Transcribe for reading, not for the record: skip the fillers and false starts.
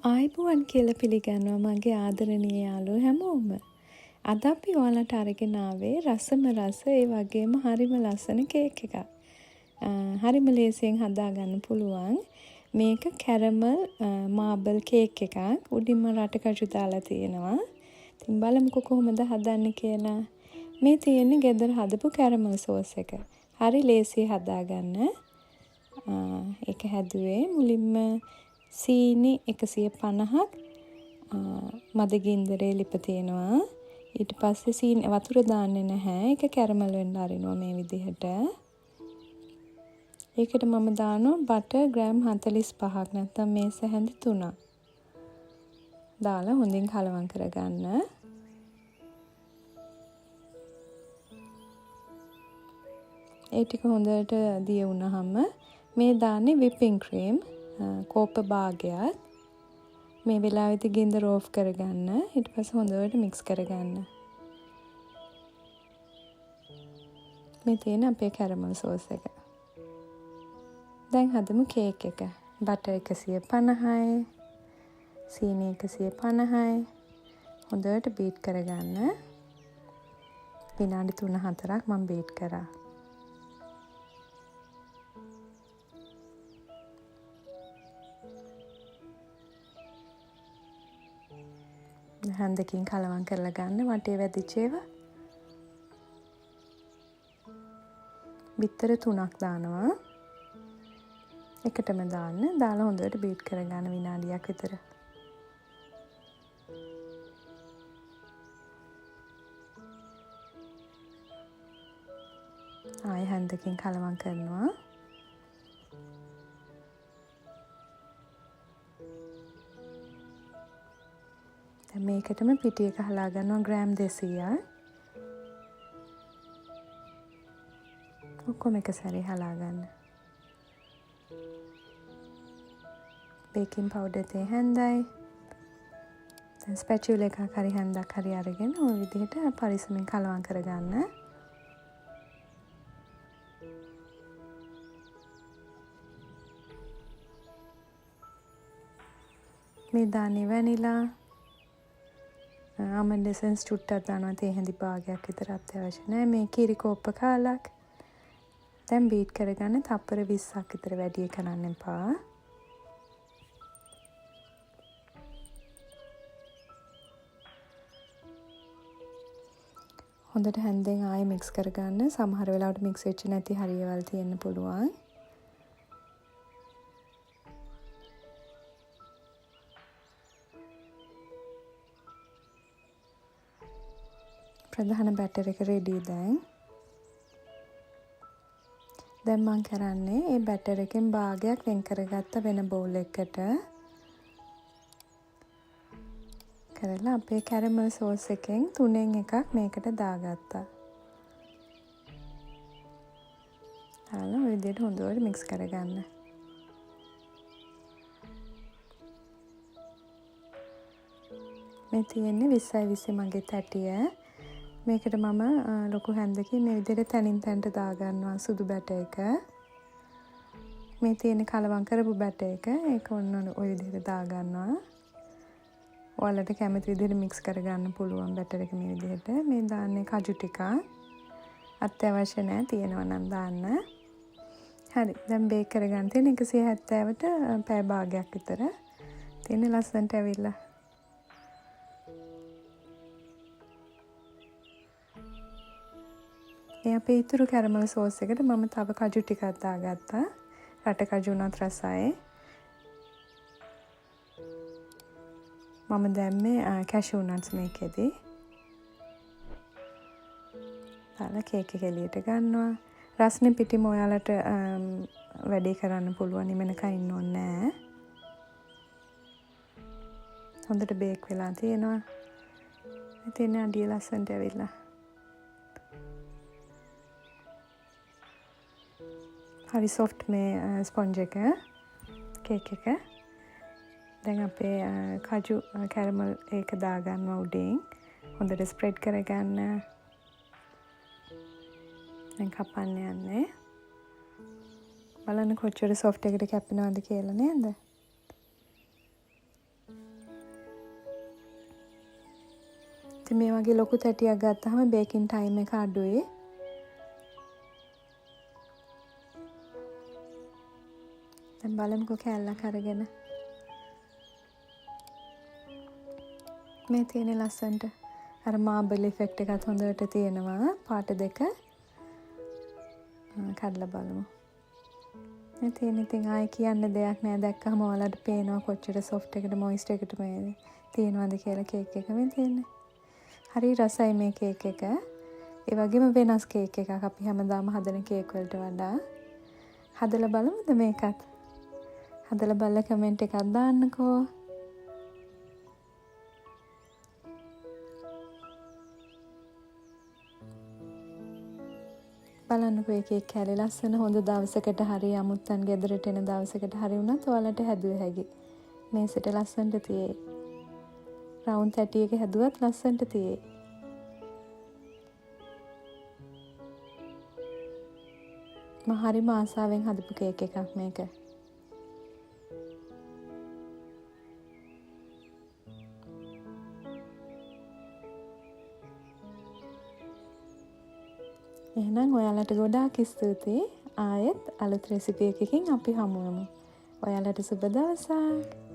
ආයිබුවන් කියලා පිළිගන්නවා මගේ ආදරණීය යාළුවෝ හැමෝම. අද අපි ඔයාලට අරගෙන ආවේ රසම රස ඒ වගේම හරිම ලස්සන කේක් එකක්. හරිම ලේසියෙන් හදාගන්න පුළුවන්. මේක කැරමල් මාබල් කේක් එකක්. උඩින්ම රටකජු දාලා තියෙනවා. ඉතින් බලමුකෝ කොහොමද හදන්නේ කියලා. මේ තියෙන්නේ ගෙදර හදපු කැරමල් සෝස් එක. හරි ලේසියි හදාගන්න. ඒක හැදුවේ මුලින්ම සීනි 150ක් මද ගින්දරේ ලිප තියෙනවා. ඊට පස්සේ සීනි වතුර දාන්නේ නැහැ. ඒක කැරමල් වෙන්න අරිනවා මේ විදිහට. ඒකට මම දානවා බටර් ග්‍රෑම් 45ක් නැත්නම් මේස හැඳි 3ක්. දාලා හොඳින් කලවම් කරගන්න. ඒ ටික හොඳට දිය වුණාම මේ දාන්නේ විපින් ක්‍රීම් කෝප භාගයක්. මේ වෙලාවෙදී ගින්දර ඕෆ් කරගන්න. ඊට පස්සේ හොඳට මික්ස් කරගන්න. මේ තියෙන අපේ කැරමල් සෝස් එක. දැන් හදමු කේක් එක. බටර් 150යි. සීනි 150යි. හොඳට බීට් කරගන්න. විනාඩි 3-4ක් මම බීට් කරා. හන්දකින් කලවම් කරලා ගන්න වටේ වැදිච්ච ඒවා. බිත්තර 3ක් දානවා. එකටම දාන්න. දාලා හොඳට බීට් කරගන්න විනාඩියක් විතර. ආයෙ හන්දකින් කලවම් කරනවා. මේකටම පිටි එක හලා ගන්නවා ග්‍රෑම් 200ක්. ඔක්කොම එක සැරේ හලා ගන්න. බේකින් පවුඩර් තේ හැන්දයි. දැන් ස්පැචුලා එකක් හරි හැන්දක් හරි අරගෙන ඔය විදිහට පරිස්සමින් කලවම් කරගන්න. මේ දාන්නේ වැනිලා ආමන්ඩ් එසන්ස් චුට්ටක් දානවා තේ හැඳි භාගයක් විතර අත්‍යවශ්‍ය නැහැ. මේ කිරි කෝප්ප කාලක්. දැන් බීට් කරගන්න තප්පර 20ක් විතර වැඩි කරන්න එපා. හොඳට හැන්දෙන් ආයෙ මික්ස් කරගන්න. සමහර වෙලාවට මික්ස් වෙච්ච නැති හරියවල් තියෙන්න පුළුවන්. ප්‍රධාන බැටර් එක රෙඩි දැන්. දැන් මම කරන්නේ මේ බැටර් එකෙන් භාගයක් වෙන් කරගත්ත වෙන බෝල් එකකට කරලා අපේ කැරමල් සෝස් එකෙන් 3න් එකක් මේකට දාගත්තා. දාලා ඔය විදිහට හොඳට මික්ස් කරගන්න. මේ තියෙන්නේ 20යි 20 මගේ තැටිය. මේකට මම ලොකු හැන්දකින් මේ විදිහට තනින් තනට දාගන්නවා සුදු බැට එක. මේ තියෙන කලවම් කරපු බැට එක. ඒක ඔන්න ඔය විදිහට දාගන්නවා. ඔයාලට කැමති විදිහට මික්ස් කරගන්න පුළුවන් බැටර් එක මේ විදිහට. මේ දාන්නේ කජු ටිකක්. අත්‍යවශ්‍ය නැහැ තියෙනවා නම් දාන්න. හරි. දැන් බේක් කරගන්න තියෙන 170ට පැය භාගයක් විතර. තියෙන ලස්සනට ඇවිල්ලා. මේ අපේ ඉතුරු කැරමල් සෝස් එකට මම තව කජු ටිකක් දාගත්තා. රට කජු උනත් රසයි. මම දැම්මේ කැෂු නට්ස් මේකෙදී. දාලා කේක් එක එළියට ගන්නවා. රස්නේ පිටිම ඔයාලට වැඩි කරන්න පුළුවන්. නිමනක ඉන්න ඕනේ නැහැ. හොඳට බේක් වෙලා තියෙනවා. ඉතින් අඩිය ලස්සනට ඇවිල්ලා. හරි සොෆ්ට් මේ ස්පොන්ජ් එක කේක් එක. දැන් අපේ කජු කැරමල් ඒක දාගන්නවා උඩින්. හොඳට ස්ප්‍රෙඩ් කරගන්න. දැන් කපන්න යන්නේ. බලන්න කොච්චර සොෆ්ට් එකට කැපෙනවද කියලා නේද? ඉතින් මේ වගේ ලොකු තැටියක් ගත්තාම බේකින් ටයිම් එක අඩුයි. දැන් බලමුකෝ කෑල්ලක් අරගෙන. මේ තියෙන ලස්සන්ට අර මාබල් ඉෆෙක්ට් එකත් හොඳට තියෙනවා. පාට දෙක කඩලා බලමු. මේ තියෙන ඉතින් ආයේ කියන්න දෙයක් නෑ. දැක්කම ඔයාලට පේනවා කොච්චර සොෆ්ට් එකට මොයිස්ට් එකට මේ තියෙනවද කියලා කේක් එක මේ තියෙන්නේ. හරි රසයි මේ කේක් එක. ඒ වගේම වෙනස් කේක් එකක් අපි හැමදාම හදන කේක් වලට වඩා. හදලා බලමුද මේකත්? හදලා බලලා කමෙන්ට් එකක් දාන්නකෝ. බලන්නකෝ ඒ කේක් කෑලි ලස්සන හොඳ දවසකට හරි අමුත්තන් ගෙදරට එන දවසකට හරි වුණත් ඔයාලට හැදුව හැකි. මේසෙට ලස්සනට තියේ. රවුන්ඩ් තැටියක හැදුවත් ලස්සනට තියේ. මම හරිම ආසාවෙන් හදපු කේක් එකක් මේක. එහෙනම් ඔයාලට ගොඩාක් ස්තුතියි. ආයෙත් අලුත් රෙසිපි එකකින් අපි හමු වෙමු. ඔයාලට සුබ දවසක්.